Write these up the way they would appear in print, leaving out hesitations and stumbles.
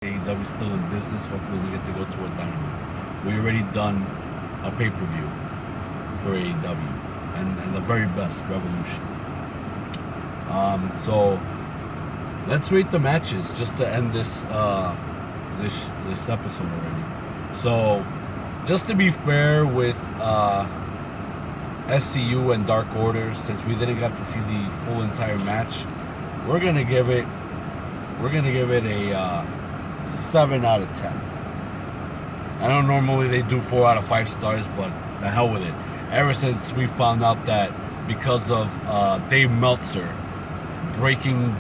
AEW still in business. Hopefully we get to go to a dynamite. We already done a pay-per-view for AEW and the very best Revolution. So let's rate the matches just to end this this episode already. So just to be fair with SCU and Dark Order, since we didn't get to see the full entire match, we're gonna give it a 7 out of 10. I know normally they do 4 out of 5 stars, but the hell with it. Ever since we found out that because of Dave Meltzer breaking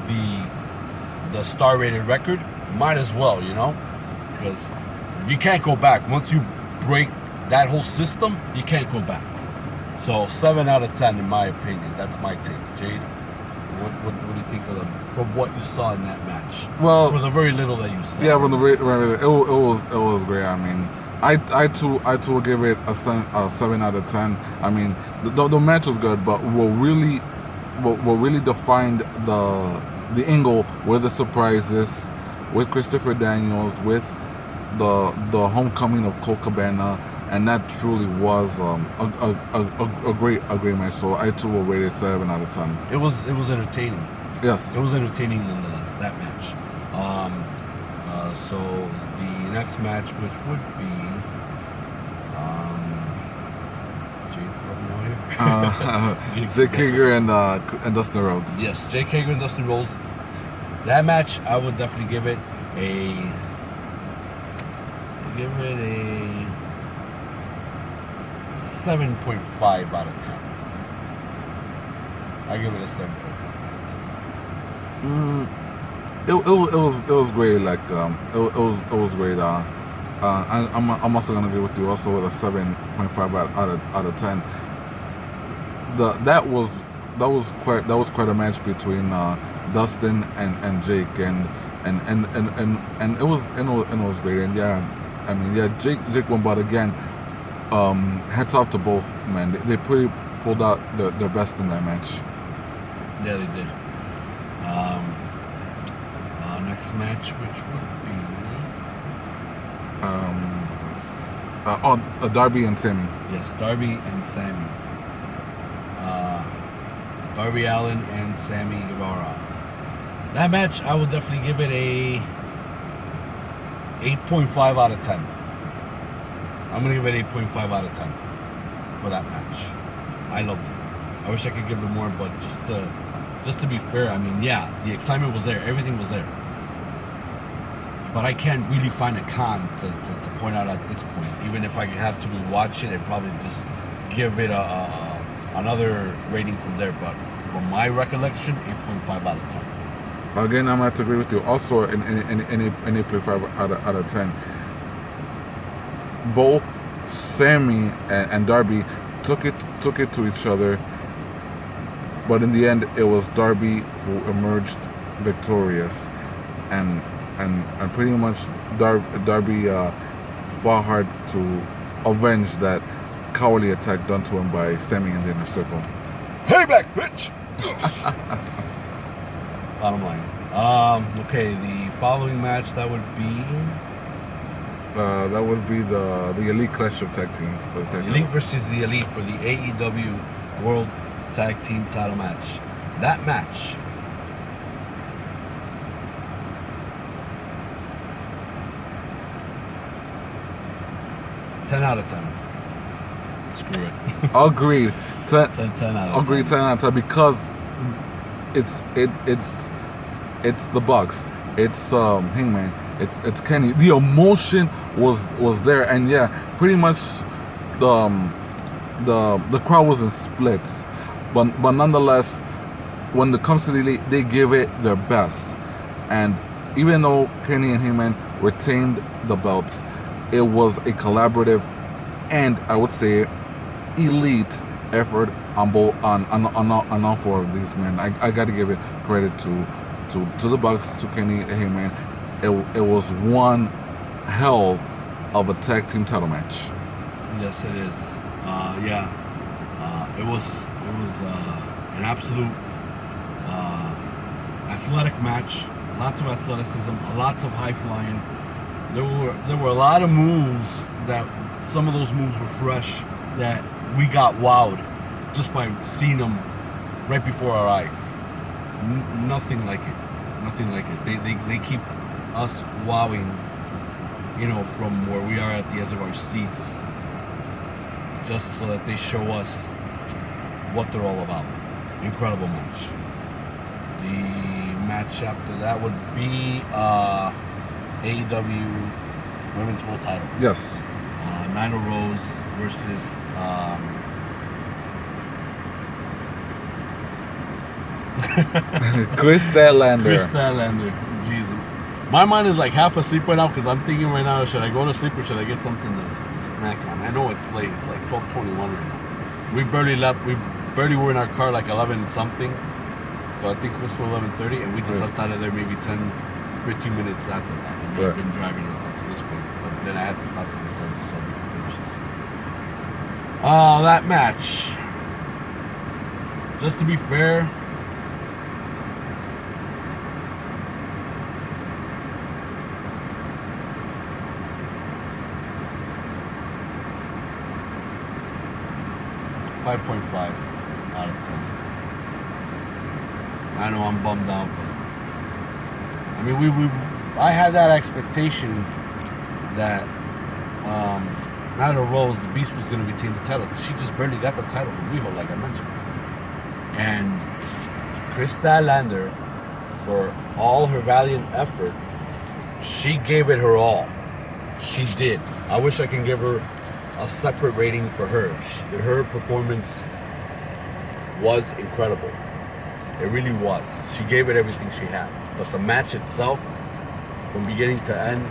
the star rated record, might as well, because you can't go back. Once you break that whole system, you can't go back. So 7 out of 10 in my opinion. That's my take. Jade, what do you think of them from what you saw in that match? Well, for the very little that you saw. Yeah, from the it was great. I mean, I too will give it a 7 out of 10. I mean, the match was good, but what really defined the angle were the surprises with Christopher Daniels, with the homecoming of Colt Cabana, and that truly was a great match. So I too will rate it 7 out of 10. It was entertaining. Yes, it was entertaining nonetheless. That match. So the next match, which would be Jake probably here. Jake Hager and Dustin Rhodes. Yes, Jake Hager and Dustin Rhodes. That match, I would definitely give it a 7.5 out of 10. I give it a 7.5 out of 10. It was great. Like it was great. I'm also gonna agree with you. Also with a 7.5 out of 10. That was quite a match between Dustin and Jake, and it was great. And yeah, I mean, yeah, Jake won, but again, hats off to both men. They pretty pulled out their best in that match. Yeah, they did. Next match, which would be Darby and Sammy. Yes, Darby and Sammy. Darby Allin and Sammy Guevara. That match, I would definitely give it a 8.5 out of 10. I'm gonna give it 8.5 out of 10 for that match. I loved it. I wish I could give it more, but just to be fair, I mean, yeah, the excitement was there, everything was there. But I can't really find a con to point out at this point. Even if I have to rewatch it, I'd probably just give it another rating from there. But from my recollection, 8.5 out of 10. Again, I'm going to agree with you. Also, in 8.5 out of 10. Both Sammy and Darby took it to each other, but in the end, it was Darby who emerged victorious, and pretty much Darby fought hard to avenge that cowardly attack done to him by Sammy in the Inner Circle. Payback, bitch! Bottom line. Okay, the following match, that would be the Elite Clash of Tag Teams. The Elite versus the Elite for the AEW World Tag Team title match. That match, ten out of 10. Screw it. Agreed. 10 out of 10. Agreed, 10 out of 10 because it's the Bucks. It's Hangman. It's Kenny. The emotion was there, and yeah, pretty much the crowd was in splits, but nonetheless, when it comes to the Elite, they give it their best. And even though Kenny and Hangman retained the belts, it was a collaborative and I would say elite effort on all 4 of these men. I got to give it credit to the Bucks, to Kenny and Hangman. It was one hell of a tag team title match. Yes, it is. It was an absolute athletic match lots of athleticism, lots of high flying. There were a lot of moves that some of those moves were fresh that we got wowed just by seeing them right before our eyes. Nothing like it. Nothing like it. They keep us wowing, from where we are at the edge of our seats, just so that they show us what they're all about. Incredible match. The match after that would be AEW Women's World Title. Yes. Nyla Rose versus Chris Statlander. Chris Statlander. Jesus. My mind is like half asleep right now because I'm thinking right now, should I go to sleep or should I get something to snack on? I know it's late. It's like 12:21 right now. We barely left. We barely were in our car like 11 something. So I think it was to 11:30, and we just left out of there maybe 10, 15 minutes after that. And I've been driving up to this point. But then I had to stop to the sun just so we could finish this. That match. Just to be fair, .5 out of 10. I know I'm bummed out, but I mean, I had that expectation that Nyla Rose, the Beast, was going to retain the title. She just barely got the title from Riho, like I mentioned. And Chris Statlander, for all her valiant effort, she gave it her all. She did. I wish I can give her a separate rating for her. Her performance was incredible. It really was. She gave it everything she had. But the match itself, from beginning to end,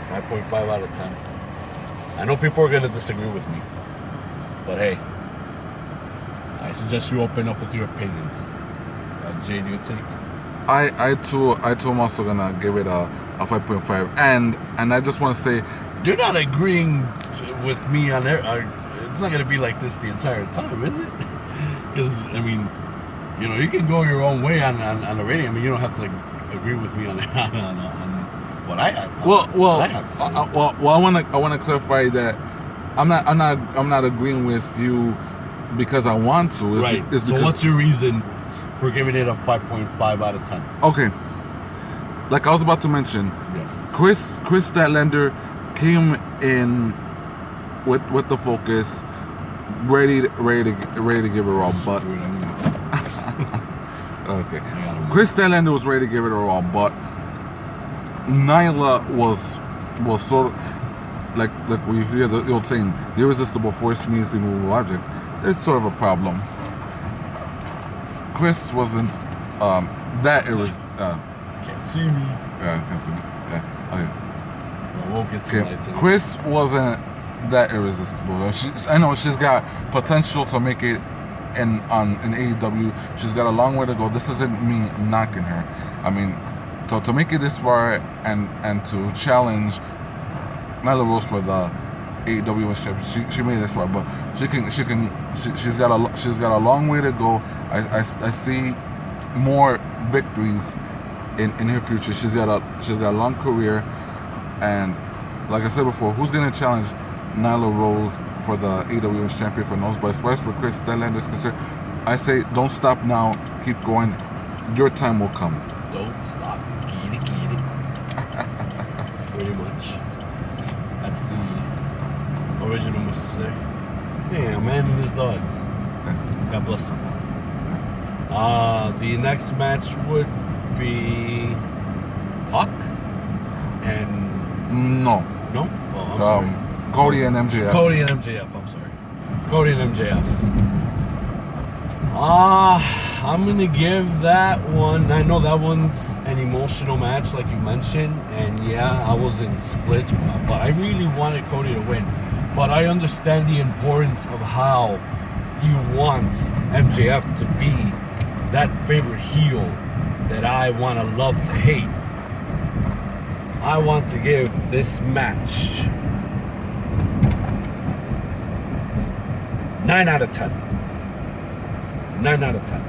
5.5 out of 10. I know people are going to disagree with me. But hey, I suggest you open up with your opinions. Jay, do you take? I too am also going to give it a 5.5. And I just want to say, you're not agreeing with me on it. It's not going to be like this the entire time, is it? Because, I mean, you can go your own way on the rating. I mean, you don't have to agree with me on what I have. What I have to say. I want to clarify that I'm not agreeing with you because I want to. Right. So what's your reason for giving it a 5.5 out of 10? Okay. Like I was about to mention. Yes. Chris Statlander came in with the focus, ready to give it all, but okay. Chris Statlander was ready to give it all, but Nyla was sort of like we hear the old saying, the irresistible force meets the immovable object. There's sort of a problem. Chris wasn't that can't see me. Yeah, can't see me. Yeah. Okay. We'll get to that too. Chris wasn't that irresistible. I know she's got potential to make it in AEW. She's got a long way to go. This isn't me knocking her. I mean, to make it this far and to challenge Nyla Rose for the AEW Women's Championship, she made it this far, but she's got a long way to go. I see more victories in her future. She's got a long career. And like I said before, who's going to challenge Nyla Rose for the AEW Women's Champion for those? But as far as for Chris Statlander is concerned, I say don't stop now. Keep going. Your time will come. Don't stop. Get it. Pretty much. That's the original Mr. Say. Yeah, a man and his dogs. God bless them. The next match would be Hawk and... No. Oh, I'm sorry. Cody and MJF. Cody and MJF, I'm sorry. Cody and MJF. I'm going to give that one... I know that one's an emotional match, like you mentioned. And yeah, I was in splits. But I really wanted Cody to win. But I understand the importance of how you want MJF to be that favorite heel that I want to love to hate. I want to give this match 9 out of 10. 9 out of 10.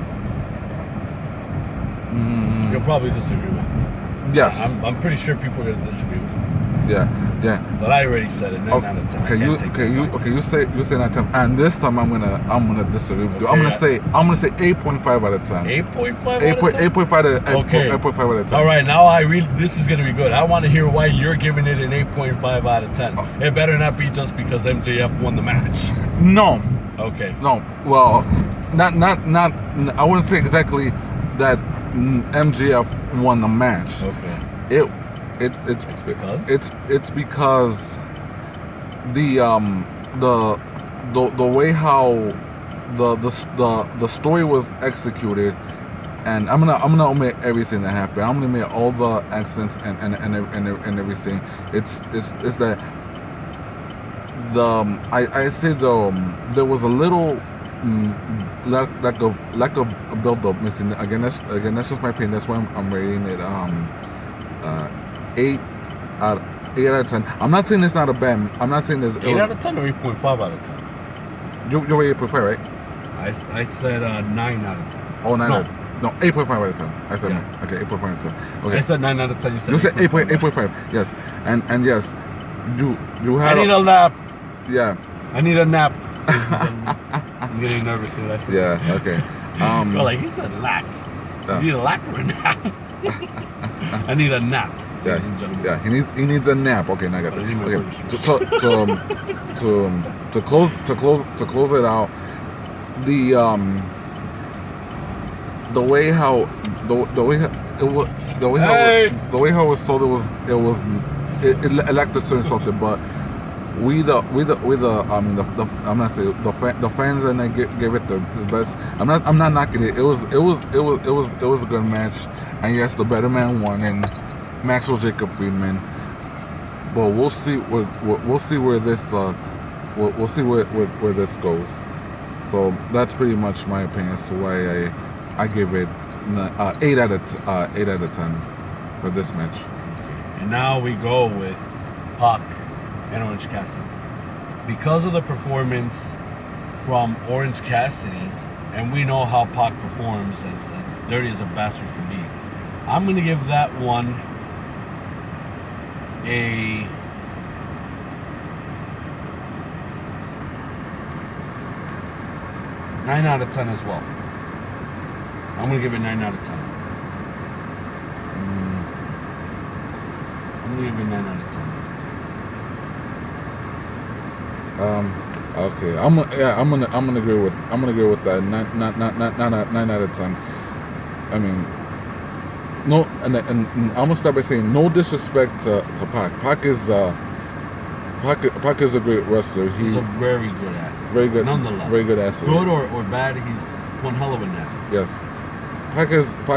You'll probably disagree with me. Yes. I'm pretty sure people are gonna disagree with me. Yeah. But I already said it. 9 out of 10. Okay, you say 9 out of 10, and this time I'm gonna disagree with you. Okay, I'm gonna say 8.5 out of 10. 8.5 out of 10? 8.5 out of 10. All right, now this is gonna be good. I want to hear why you're giving it an 8.5 out of 10. It better not be just because MJF won the match. No. Okay. No. Well, not. I wouldn't say exactly that MJF won the match. Okay. It's because it's because the way how the story was executed, and I'm gonna omit everything that happened. I'm gonna omit all the accents and everything. It's that I say there was a little lack of build up missing. Again, that's just my opinion. That's why I'm rating it 8 out of 10. I'm not saying it's not a bad. I'm not saying this. 8 out of 10 or 8.5 out of 10. You're 8.5, right? I said 9 out of 10. Oh, 9 No. out of 10. No, 8.5 out of 10. I said Yeah. okay, 8.5 out of 10. Okay. I said 9 out of 10. You said 8.5. Yes, and yes, you had. I need a nap. Yeah. I need a nap. I'm getting nervous here. That's Yeah. Okay. You're like, he said lap. You need a lap or a nap? I need a nap. Yeah, ladies and gentlemen. yeah. He needs a nap. Okay, now I got I that. need my Okay, burgers. to close it out, the way how it was told, it lacked a certain something, but I'm not saying the fans, and I gave it the best. I'm not knocking it. It was a good match, and yes, the better man won, and Maxwell Jacob Friedman. But we'll see where this goes. So that's pretty much my opinion as to why I give it 8 out of 10 for this match. And now we go with Pac and Orange Cassidy. Because of the performance from Orange Cassidy, and we know how Pac performs, as dirty as a bastard can be, I'm going to give that one a 9 out of 10 as well. I'm going to give it 9 out of 10. I'm going to give it 9 out of 10. Okay. I'm gonna agree with that. 9 out of 10. I mean, no, and I'm gonna start by saying no disrespect to Pac. Pac is a great wrestler. He's a very good athlete. Very good, nonetheless. Very good athlete. Good or bad, he's one hell of an athlete. Yes. Pac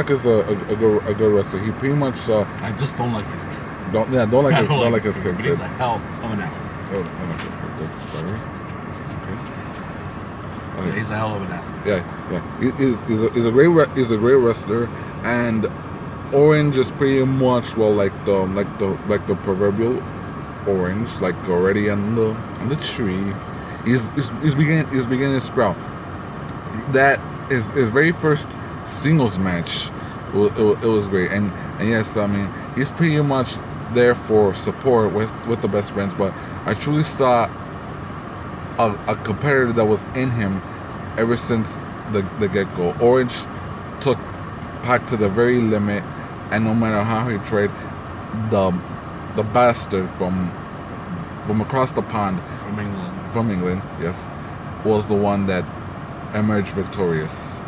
is a good wrestler. He pretty much. I just don't like his kid. Don't like his kid. But he's a hell of an athlete. Oh, I like his kid. Good. Sorry. Okay. Yeah, he's a hell of an athlete. Yeah. He's a great wrestler, and Orange is pretty much like the proverbial orange, like already on the tree. He's beginning to sprout. That is his very first singles match. It was great, and yes, I mean, he's pretty much there for support with the best friends. But I truly saw a competitor that was in him ever since the get-go. Orange took Pac to the very limit, and no matter how he tried, the bastard from across the pond, from England, yes, was the one that emerged victorious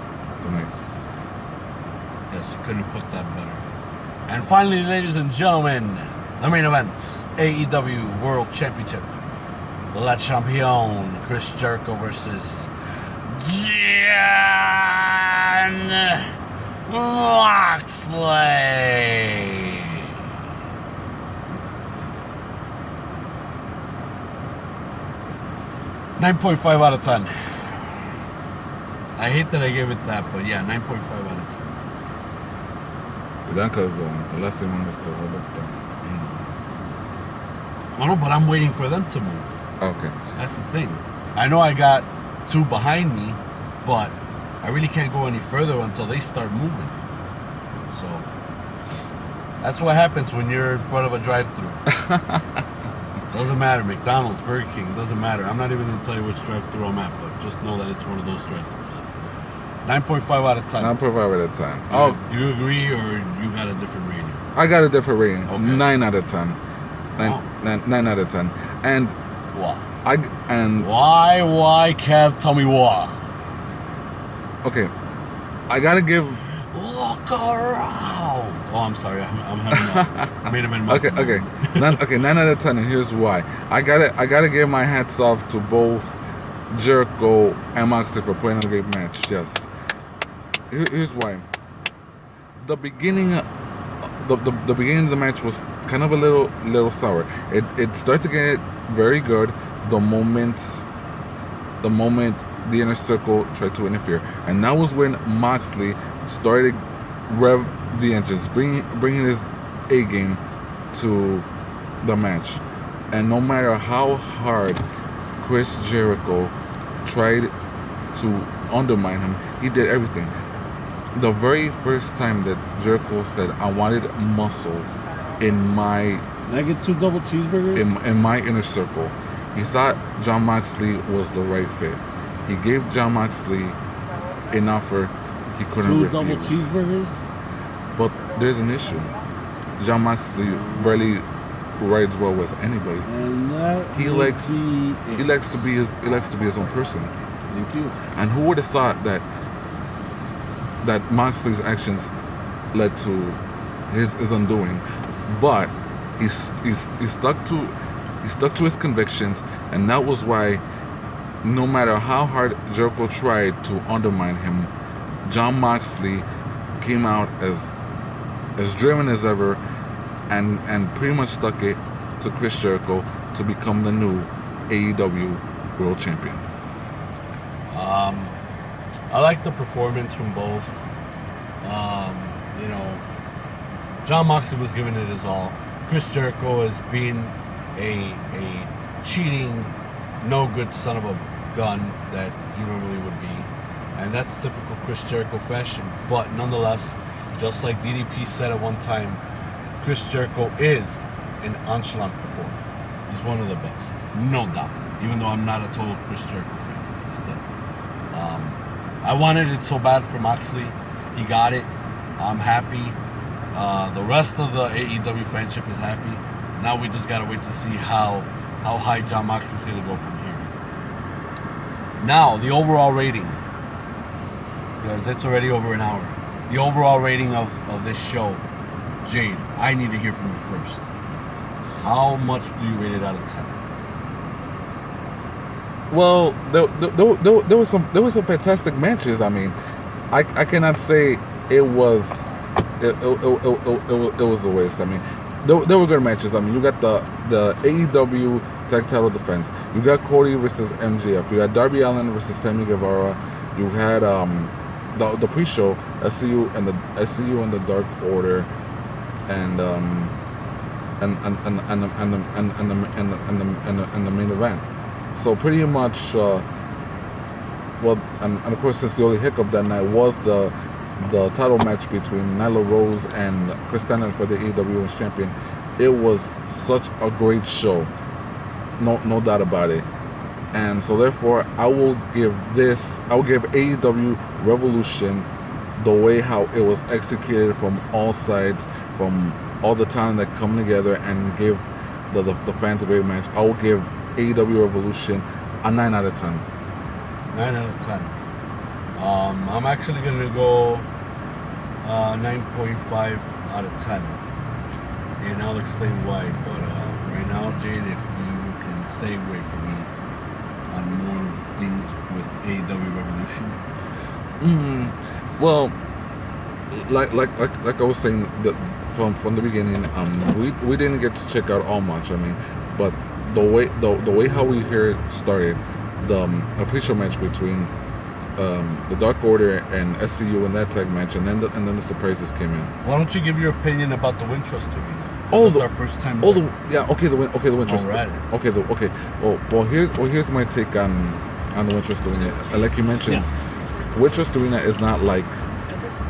tonight. Yes, you couldn't put that better. And finally, ladies and gentlemen, the main event, AEW World Championship. Le Champion, Chris Jericho versus Jon Moxley. $9.5 out of 10. I hate that I gave it that, but yeah, 9.5 out of 10. Because the last one is to hold up the. I know, but I'm waiting for them to move. Okay. That's the thing. I know I got two behind me, but I really can't go any further until they start moving. So that's what happens when you're in front of a drive-thru. Doesn't matter, McDonald's, Burger King, doesn't matter. I'm not even going to tell you which drive-thru I'm at, but just know that it's one of those drive-thrus. 9.5 out of 10. 9.5 out of 10. Oh, do you agree, or you got a different rating? I got a different rating. Okay. 9 out of 10. 9 out of 10. And why? Why, Kev? Tell me why. Okay, I gotta give. Look around. Oh, I'm sorry. I'm having a main event. Okay. 9 out of 10, and here's why. I gotta give my hats off to both Jericho and Moxley for putting on a great match. Yes. Here's why. The beginning of the match was kind of a little sour. It started to get very good the moment the Inner Circle tried to interfere, and that was when Moxley started rev the engines, bringing his A game to the match. And no matter how hard Chris Jericho tried to undermine him, he did everything. The very first time that Jericho said, "I wanted muscle in my..." Can I get 2 double cheeseburgers? In my Inner Circle, he thought Jon Moxley was the right fit. He gave Jon Moxley an offer he couldn't refuse. 2 double cheeseburgers? But there's an issue. Jon Moxley barely rides well with anybody. And that he likes to be his own person. Thank you. And who would have thought that Moxley's actions led to his undoing? But he stuck to his convictions, and that was why, no matter how hard Jericho tried to undermine him, Jon Moxley came out as driven as ever, and pretty much stuck it to Chris Jericho to become the new AEW World Champion. I like the performance from both. Jon Moxley was giving it his all. Chris Jericho is being a cheating, no good son of a gun that he normally would be. And that's typical Chris Jericho fashion. But nonetheless, just like DDP said at one time, Chris Jericho is an nonchalant performer. He's one of the best, no doubt. Even though I'm not a total Chris Jericho fan, still. I wanted it so bad for Moxley. He got it. I'm happy. The rest of the AEW friendship is happy. Now we just gotta wait to see how high Jon Moxley's gonna go from here. Now the overall rating, because it's already over an hour. The overall rating of this show, Jade, I need to hear from you first. How much do you rate it out of 10? Well, there was some fantastic matches. I mean, I cannot say it was a waste. I mean, there were good matches. I mean, you got the AEW tag title defense. You got Cody versus MJF. You got Darby Allin versus Sammy Guevara. You had the pre-show SCU and the Dark Order, and the main event. So pretty much, and of course, since the only hiccup that night was the title match between Nyla Rose and Chris Stanton for the AEW Women's Champion, it was such a great show, no doubt about it. And so therefore, I will give AEW Revolution, the way how it was executed from all sides, from all the talent that come together and give the fans a great match, I will give AEW Revolution a 9 out of 10. 9 out of 10. I'm actually going to go 9.5 out of 10. And I'll explain why. But right now, Jade, if you can segue for me on more things with AEW Revolution. Well, like I was saying from the beginning, we didn't get to check out all much. I mean, but the way how we hear it started, a pre-show match between the Dark Order and SCU in that tag match, and then the surprises came in. Why don't you give your opinion about the Wintrust Arena? It's our first time. The Wintrust. Alright. Okay. Well, here's my take on the Wintrust Arena. And like you mentioned, yes. Wintrust Arena is not like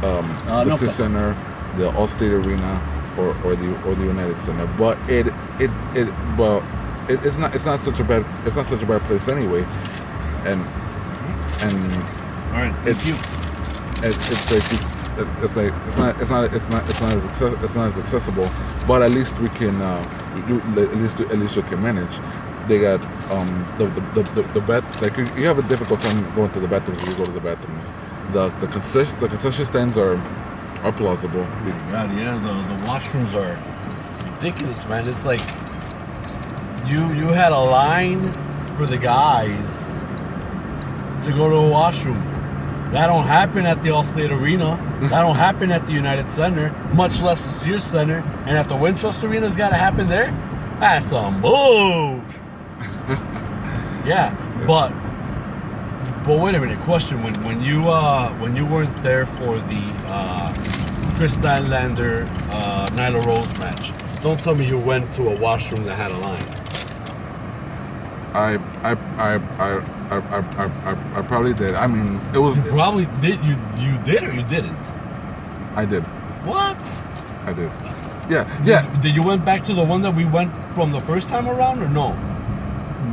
the Center, the Allstate Arena or the United Center. But it's not such a bad place anyway, and all right, thank you. It's not as accessible, but at least we can at least you can manage. They got the bath, like you have a difficult time going to the bathrooms if you go to the bathrooms. The concession stands are plausible. Oh my God, yeah, the washrooms are ridiculous, man. It's like you had a line for the guys to go to a washroom. That don't happen at the Allstate Arena. That don't happen at the United Center, much less the Sears Center. And at the Winchester Arena's got to happen there? That's some bullshit. Yeah, but wait a minute. Question: when you weren't there for the Chris Stanlander Nyla Rose match, don't tell me you went to a washroom that had a line. I probably did. I mean, it was. You probably did. You did or you didn't? I did. What? I did. Yeah. Did you went back to the one that we went from the first time around or no?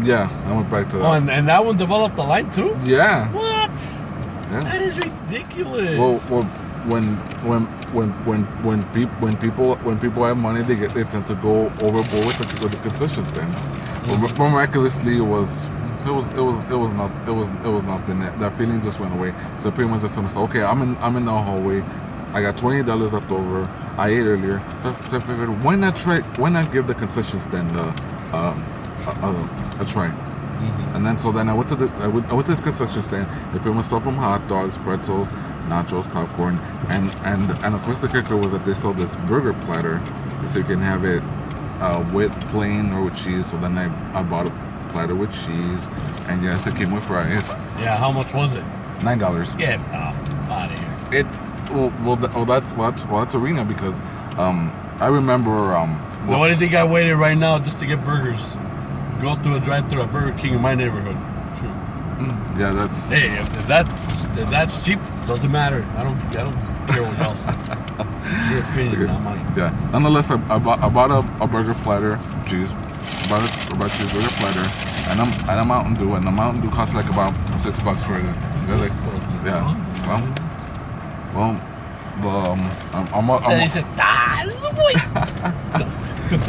Yeah, I went back to that. Oh, and that one developed a line too? Yeah. What? Yeah. That is ridiculous. Well, when people have money, they tend to go overboard with the concession stand. But miraculously, it was nothing. That feeling just went away. So pretty much just told myself, okay, I'm in the hallway. I got $20 left over. I ate earlier. So I figured, why not give the concession stand a try? Mm-hmm. And then I went to this concession stand. They put myself from hot dogs, pretzels, nachos, popcorn, and of course the kicker was that they sold this burger platter, so you can have it with plain or with cheese. So then I bought a platter with cheese, and yes, it came with fries. Yeah, how much was it? $9. Get out of here. That's Arena because I remember. Why do you think I waited right now just to get burgers? Go through a drive-thru at Burger King in my neighborhood. True. Yeah, that's. Hey, if that's cheap, doesn't matter. I don't care what y'all say. It's your opinion, not mine. Yeah. Nonetheless, I bought a burger platter, cheese. I bought a cheeseburger platter, and a Mountain Dew, and the Mountain Dew costs like about $6 for it. Like, yeah. Well, He said,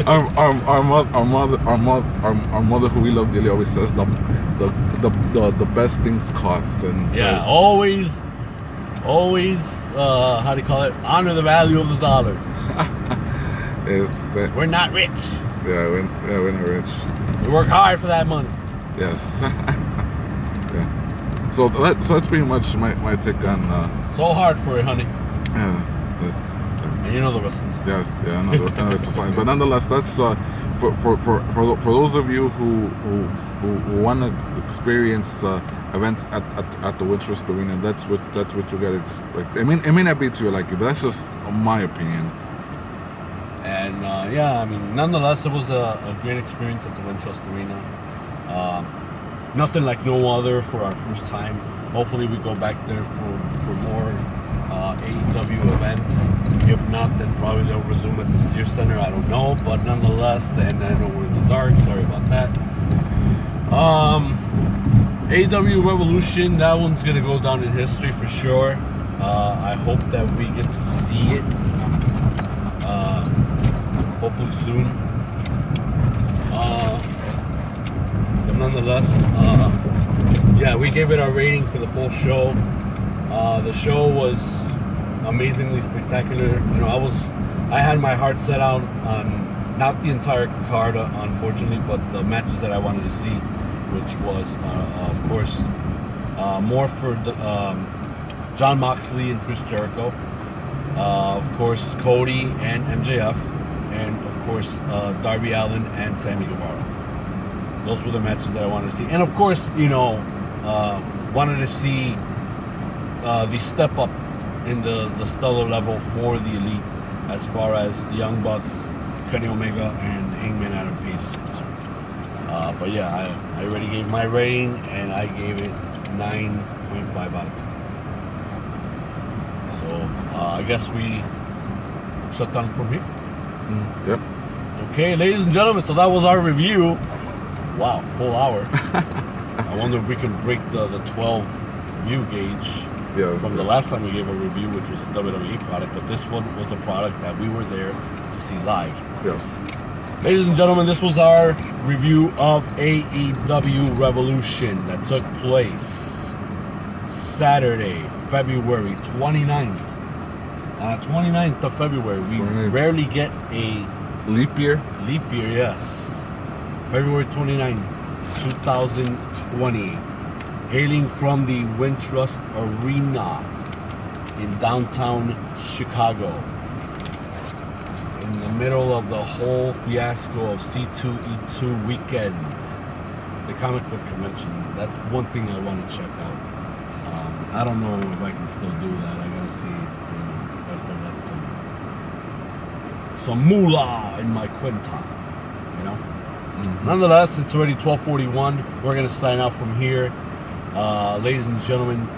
our mother, who we love dearly, always says the best things cost, and so, yeah, always, how do you call it? Honor the value of the dollar. We're not rich. Yeah, we're not rich. We work hard for that money. Yes. Yeah. So that's pretty much my take on. So hard for it, honey. Yes. And you know the rest of it. Yes. Yeah. I know the rest of the but nonetheless, that's for those of you who want to experience events at the Winchester Arena. That's what you gotta expect. I mean, it may not be to your liking, but that's just my opinion. And yeah, I mean, nonetheless, it was a great experience at the Winchester Arena. Nothing like no other for our first time. Hopefully we go back there for more AEW events. If not, then probably they'll resume at the Sears Center. I don't know, but nonetheless, and I know we're in the dark. Sorry about that. AEW Revolution, that one's gonna go down in history for sure. I hope that we get to see it. Hopefully soon. But nonetheless, yeah, we gave it our rating for the full show. The show was amazingly spectacular. You know, I had my heart set out on not the entire card, unfortunately, but the matches that I wanted to see, which was, of course, more for the, John Moxley and Chris Jericho. Of course, Cody and MJF, and of course, Darby Allin and Sammy Guevara. Those were the matches that I wanted to see. And of course, you know, wanted to see the step up in the stellar level for the Elite as far as the Young Bucks, Kenny Omega, and Hangman Adam Page is concerned. But yeah, I already gave my rating, and I gave it 9.5 out of 10. So I guess we shut down from here. Yep. Okay, ladies and gentlemen, so that was our review. Wow, full hour. I wonder if we can break the 12 view gauge from the last time we gave a review, which was a WWE product, but this one was a product that we were there to see live. Yes. Ladies and gentlemen, this was our review of AEW Revolution that took place Saturday, February 29th. 29th of February. We rarely get a leap year. Leap year, yes. February 29th, 2020. Hailing from the Wintrust Arena in downtown Chicago. In the middle of the whole fiasco of C2E2 weekend. The comic book convention. That's one thing I want to check out. I don't know if I can still do that. I gotta see, if I still got some moolah in my quinta, Nonetheless, it's already 12:41. We're gonna sign out from here. Ladies and gentlemen,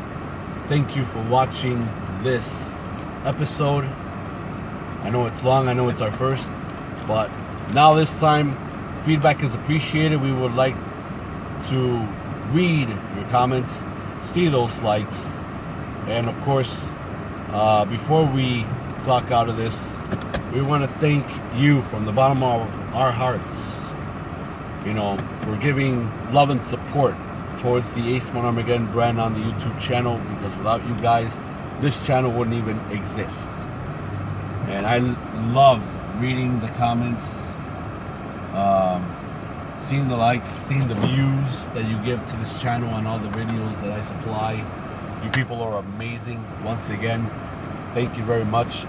thank you for watching this episode. I know it's long, I know it's our first, but now this time, feedback is appreciated. We would like to read your comments, see those likes, and of course, before we clock out of this, we want to thank you from the bottom of our hearts, for giving love and support towards the Aceman Armageddon brand on the YouTube channel, because without you guys, this channel wouldn't even exist. And I love reading the comments, seeing the likes, seeing the views that you give to this channel on all the videos that I supply. You people are amazing. Once again, thank you very much,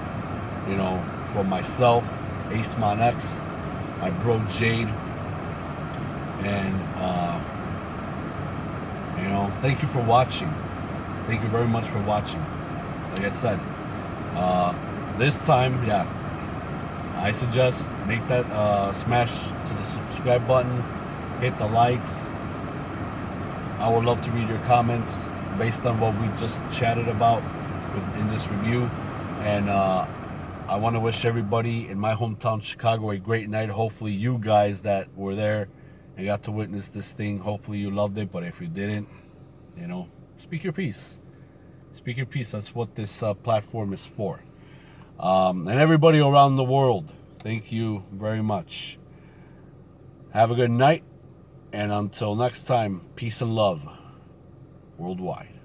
for myself, Aceman X, my bro Jade, and thank you for watching. Thank you very much for watching. Like I said, this time, I suggest make that smash to the subscribe button, hit the likes. I would love to read your comments based on what we just chatted about in this review. And I want to wish everybody in my hometown, Chicago, a great night. Hopefully you guys that were there and got to witness this thing, hopefully you loved it. But if you didn't, speak your piece. Speak your piece. That's what this platform is for. And everybody around the world, thank you very much. Have a good night. And until next time, peace and love worldwide.